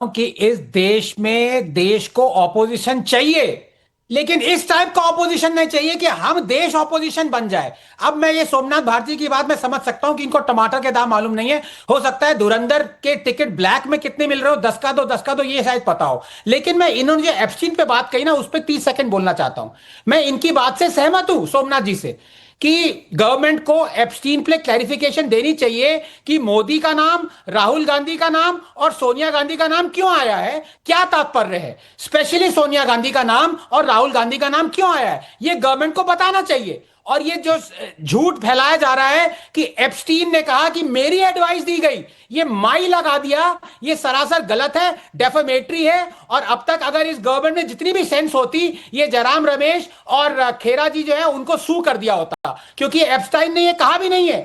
कि इस देश में देश को ऑपोजिशन चाहिए, लेकिन इस टाइप का ऑपोजिशन नहीं चाहिए कि हम देश ऑपोजिशन बन जाए। अब मैं ये सोमनाथ भारती की बात मैं समझ सकता हूं कि इनको टमाटर के दाम मालूम नहीं है। हो सकता है धुरंधर के टिकट ब्लैक में कितने मिल रहे हो, 10 का दो 10 का दो, ये शायद पता हो। लेकिन मैं इन्होंने जो एप्स्टीन पे बात कही ना, उस पर 30 सेकंड बोलना चाहता हूं। मैं इनकी बात से सहमत हूं, सोमनाथ जी से, कि गवर्नमेंट को एप्स्टीन पे क्लैरिफिकेशन देनी चाहिए कि मोदी का नाम, राहुल गांधी का नाम और सोनिया गांधी का नाम क्यों आया है, क्या तात्पर्य है। स्पेशली सोनिया गांधी का नाम और राहुल गांधी का नाम क्यों आया है, ये गवर्नमेंट को बताना चाहिए। और ये जो झूठ फैलाया जा रहा है कि एप्स्टीन ने कहा कि मेरी एडवाइस दी गई, ये माई लगा दिया, ये सरासर गलत है, डेफेमेटरी है। और अब तक अगर इस गवर्नमेंट में जितनी भी सेंस होती, ये जयराम रमेश और खेरा जी जो है उनको सू कर दिया होता, क्योंकि एप्स्टाइन ने ये कहा भी नहीं है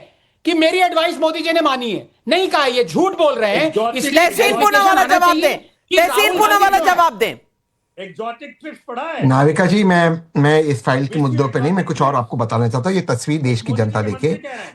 कि मेरी एडवाइस मोदी जी ने मानी है, नहीं कहा, ये झूठ बोल रहे हैं। तहसीन पूना वाला जवाब दें, तहसीन पूना वाला जवाब दें। एग्जॉटिक ट्रिप्स पढ़ा है नाविका जी, मैं इस फाइल के मुद्दों पे नहीं, मैं कुछ और आपको बताना चाहता हूँ। ये तस्वीर देश की जनता देखे।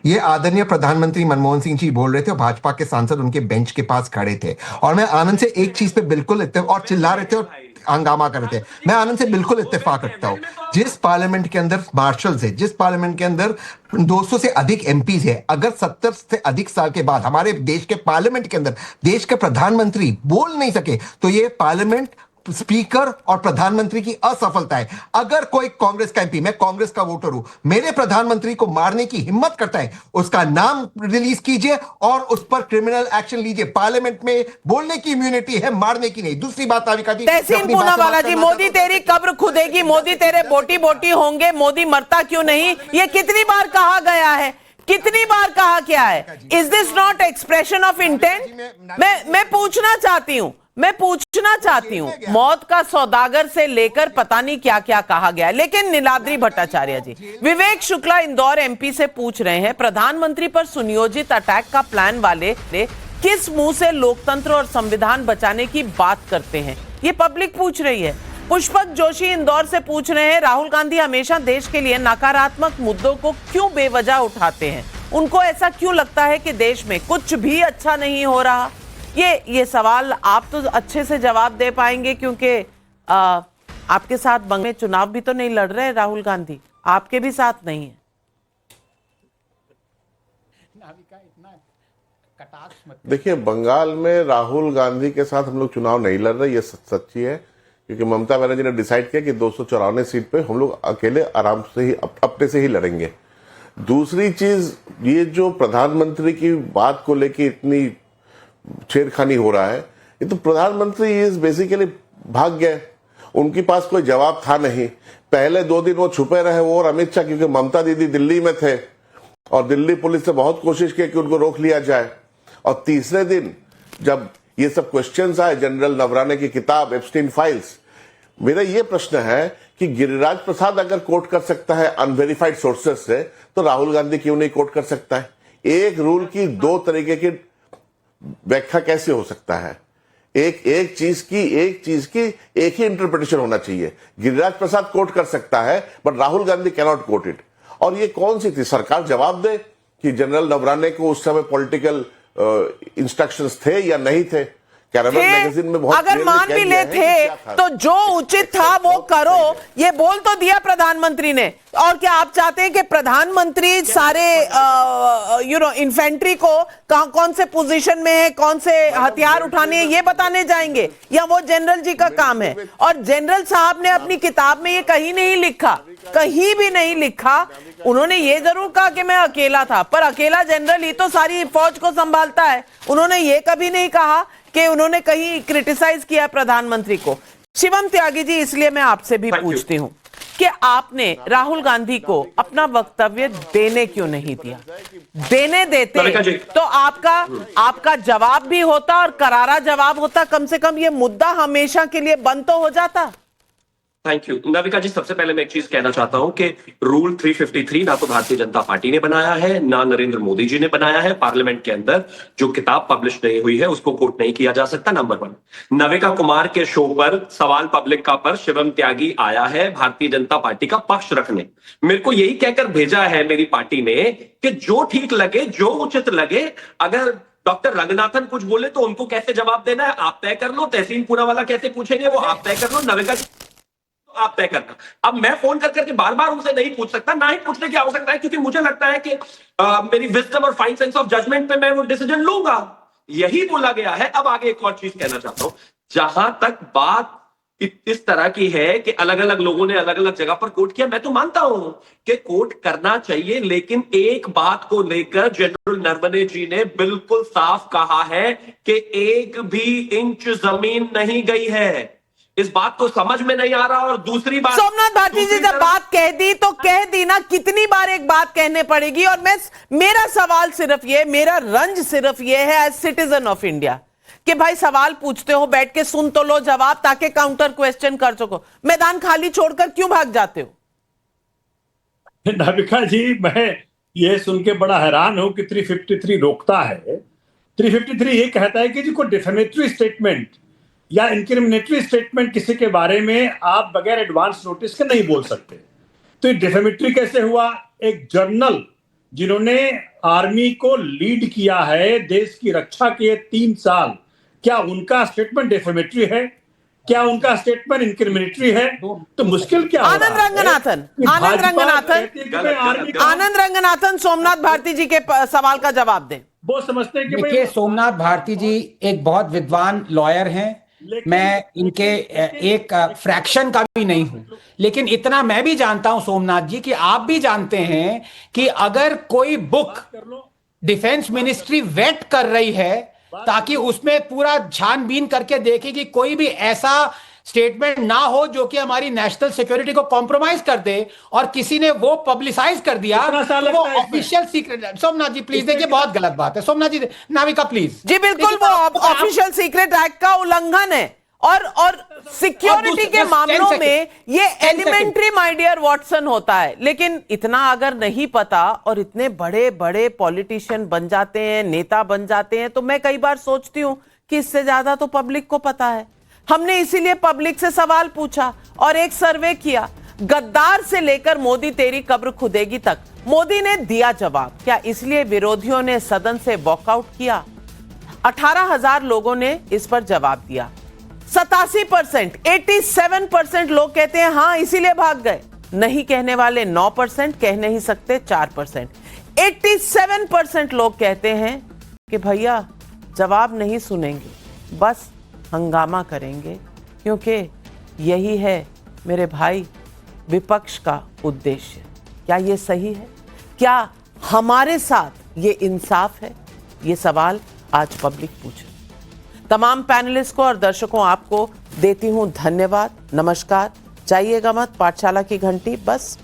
ये आदरणीय प्रधानमंत्री मनमोहन सिंह जी बोल रहे थे और भाजपा के सांसद उनके बेंच के पास खड़े थे, और मैं आनंद से एक चीज पे बिल्कुल और चिल्ला रहे थे और हंगामा कर रहे थे। मैं आनंद से बिल्कुल इत्तेफाक रखता हूँ। जिस पार्लियामेंट के अंदर मार्शल्स है, जिस पार्लियामेंट के अंदर 200 से अधिक एमपीज है, अगर 70 से अधिक साल के बाद हमारे देश के पार्लियामेंट के अंदर देश के प्रधानमंत्री बोल नहीं सके, तो ये पार्लियामेंट, स्पीकर और प्रधानमंत्री की असफलता है। अगर कोई कांग्रेस का एमपी, मैं कांग्रेस का वोटर हूं, मेरे प्रधानमंत्री को मारने की हिम्मत करता है, उसका नाम रिलीज कीजिए और उस पर क्रिमिनल एक्शन लीजिए। पार्लियामेंट में बोलने की इम्यूनिटी है, मारने की नहीं। दूसरी बात नाविका जी, तहसीन पूनावाला जी, मोदी तेरी कब्र खुदेगी, मोदी तेरे बोटी बोटी होंगे, मोदी मरता क्यों नहीं, ये कितनी बार कहा गया है, कितनी बार कहा क्या है? Is this not expression of intent? मैं पूछना चाहती हूं, मौत का सौदागर से लेकर पता नहीं क्या क्या कहा गया। लेकिन नीलाद्री भट्टाचार्य जी, विवेक शुक्ला इंदौर एमपी से पूछ रहे हैं, प्रधानमंत्री पर सुनियोजित अटैक का प्लान वाले किस मुंह से लोकतंत्र और संविधान बचाने की बात करते हैं, ये पब्लिक पूछ रही है। पुष्पक जोशी इंदौर से पूछ रहे हैं, राहुल गांधी हमेशा देश के लिए नकारात्मक मुद्दों को क्यों बेवजह उठाते हैं, उनको ऐसा क्यों लगता है कि देश में कुछ भी अच्छा नहीं हो रहा। ये सवाल आप तो अच्छे से जवाब दे पाएंगे, क्योंकि आपके साथ बंगाल में चुनाव भी तो नहीं लड़ रहे राहुल गांधी, आपके भी साथ नहीं है। देखिए, बंगाल में राहुल गांधी के साथ हम लोग चुनाव नहीं लड़ रहे, ये सच्ची है, क्योंकि ममता बनर्जी ने डिसाइड किया कि 294 सीट पे हम लोग अकेले आराम से ही अपने से ही लड़ेंगे। दूसरी चीज, ये जो प्रधानमंत्री की बात को लेके इतनी छेड़खानी हो रहा है, ये तो प्रधानमंत्री इज बेसिकली भाग गए, उनके पास कोई जवाब था नहीं। पहले 2 दिन वो छुपे रहे, वो और अमित शाह, क्योंकि ममता दीदी दिल्ली में थे और दिल्ली पुलिस ने बहुत कोशिश की कि उनको रोक लिया जाए। और तीसरे दिन जब ये सब क्वेश्चंस आए, जनरल नवराने की किताब एप्स्टीन फाइल्स, मेरा ये प्रश्न है कि गिरिराज प्रसाद अगर कोट कर सकता है अनवेरिफाइड सोर्सेस से, तो राहुल गांधी क्यों नहीं कोट कर सकता है? एक रूल की 2 तरीके की व्याख्या कैसे हो सकता है? एक चीज की एक ही इंटरप्रिटेशन होना चाहिए। गिरिराज प्रसाद कोट कर सकता है, but Rahul Gandhi can not quote it. और ये कौन सी थी? सरकार जवाब दे कि जनरल नवराने को उस समय पॉलिटिकल इंस्ट्रक्शंस थे या नहीं थे। कैरावल मैगजीन में बहुत अगर मान भी ले थे तो जो उचित था वो करो, ये बोल तो दिया प्रधानमंत्री ने। और क्या आप चाहते हैं कि प्रधानमंत्री सारे इन्फेंट्री को कौन से पोजीशन में है, कौन से हथियार उठाने हैं, ये बताने जाएंगे, या वो जनरल जी का काम है? और जनरल साहब ने अपनी किताब में ये कहीं नहीं लिखा, कहीं भी नहीं लिखा। उन्होंने ये जरूर कहा कि मैं अकेला था, पर अकेला जनरल ही तो सारी फौज को संभालता है। उन्होंने ये कभी नहीं कहा कि उन्होंने कहीं क्रिटिसाइज किया प्रधानमंत्री को। शिवम त्यागी जी, इसलिए मैं आपसे भी पूछती हूं कि आपने राहुल गांधी को अपना वक्तव्य देने क्यों नहीं दिया? देने देते तो आपका जवाब भी होता और करारा जवाब होता, कम से कम ये मुद्दा हमेशा के लिए बंद तो हो जाता। थैंक यू नाविका जी। सबसे पहले मैं एक चीज कहना चाहता हूं कि रूल 353 ना तो भारतीय जनता पार्टी ने बनाया है, ना नरेंद्र मोदी जी ने बनाया है। पार्लियामेंट के अंदर जो किताब पब्लिश नहीं हुई है उसको कोट नहीं किया जा सकता। नंबर 1, नाविका कुमार के शो पर सवाल पब्लिक का पर शिवम त्यागी आया है भारतीय जनता पार्टी का पक्ष रखने। मेरे को यही कहकर भेजा है मेरी पार्टी ने कि जो ठीक लगे, जो उचित लगे, अगर डॉक्टर रंगनाथन कुछ बोले तो उनको कैसे जवाब देना है आप तय कर लो, तहसीन पूनावाला कैसे पूछेंगे वो आप तय कर लो, नविका जी आप तय करना। अब मैं फोन कर करके बार बार उनसे नहीं पूछ सकता, ना ही पूछने की आवश्यकता है, क्योंकि मुझे लगता है कि मेरी विजडम और फाइन सेंस ऑफ जजमेंट पे मैं वो डिसीजन लूंगा, यही बोला गया है। अब आगे एक और चीज कहना चाहता हूं, जहां तक बात इस तरह की है कि अलग अलग लोगों ने अलग अलग जगह पर कोट किया, मैं तो मानता हूं कि कोट करना चाहिए, लेकिन एक बात को लेकर जनरल नरवणे जी ने बिल्कुल साफ कहा है कि एक भी इंच जमीन नहीं गई है। इस बात को समझ में नहीं आ रहा। और दूसरी बात, सोमनाथ भारती जी जब बात कह दी तो कह दी ना, कितनी बार एक बात कहने पड़ेगी। और मेरा सवाल सिर्फ ये, मेरा रंज सिर्फ ये है एज सिटीजन ऑफ इंडिया कि भाई सवाल पूछते हो बैठ के सुन तो लो जवाब, ताकि काउंटर क्वेश्चन कर सको। मैदान खाली छोड़कर क्यों भाग जाते हो? नाविका जी, मैं ये सुन के बड़ा हैरान हूं कि 353 रोकता है। 353 ये कहता है कि जी कोई डिफेमेटरी स्टेटमेंट या इंक्रिमिनेटरी स्टेटमेंट किसी के बारे में आप बगैर एडवांस नोटिस के नहीं बोल सकते। तो ये डिफेमेटरी कैसे हुआ? एक जनरल जिन्होंने आर्मी को लीड किया है, देश की रक्षा किए 3 साल, क्या उनका स्टेटमेंट डिफेमेटरी है? क्या उनका स्टेटमेंट इंक्रिमिनेटरी है? तो मुश्किल क्या हो रहा है? आनंद रंगनाथन सोमनाथ भारती जी के सवाल का जवाब दें। वो समझते हैं कि देखिए, सोमनाथ भारती जी एक बहुत विद्वान लॉयर हैं, मैं इनके एक फ्रैक्शन का भी नहीं हूं, लेकिन इतना मैं भी जानता हूं सोमनाथ जी कि आप भी जानते हैं कि अगर कोई बुक डिफेंस मिनिस्ट्री वेट कर रही है ताकि उसमें पूरा छानबीन करके देखे कि कोई भी ऐसा स्टेटमेंट ना हो जो कि हमारी नेशनल सिक्योरिटी को कॉम्प्रोमाइज कर दे, और किसी ने वो पब्लिसाइज कर दिया तो वो official secret. Somnath ji please, देखिए बहुत गलत बात है। सोमनाथ जी, नाविका प्लीज। जी बिल्कुल, वो ऑफिशियल सीक्रेट एक्ट का उल्लंघन है। और सिक्योरिटी के मामलों में ये एलिमेंट्री माय डियर वॉटसन होता है। लेकिन इतना अगर नहीं पता और इतने बड़े बड़े पॉलिटिशियन बन जाते हैं, नेता बन जाते हैं, तो मैं कई बार सोचती हूं कि इससे ज्यादा तो पब्लिक को पता है। हमने इसीलिए पब्लिक से सवाल पूछा और एक सर्वे किया, गद्दार से लेकर मोदी तेरी कब्र खुदेगी तक मोदी ने दिया जवाब। क्या इसलिए विरोधियों ने सदन से वॉकआउट किया? 18,000 लोगों ने इस पर जवाब दिया। 87%, 87% लोग कहते हैं हाँ इसीलिए भाग गए। नहीं कहने वाले 9%, कह नहीं सकते 4%। 87% लोग कहते हैं कि भैया जवाब नहीं सुनेंगे, बस हंगामा करेंगे, क्योंकि यही है मेरे भाई विपक्ष का उद्देश्य। क्या ये सही है? क्या हमारे साथ ये इंसाफ है? ये सवाल आज पब्लिक पूछे। तमाम पैनलिस्ट को और दर्शकों आपको देती हूं धन्यवाद, नमस्कार। जाइएगा मत, पाठशाला की घंटी बस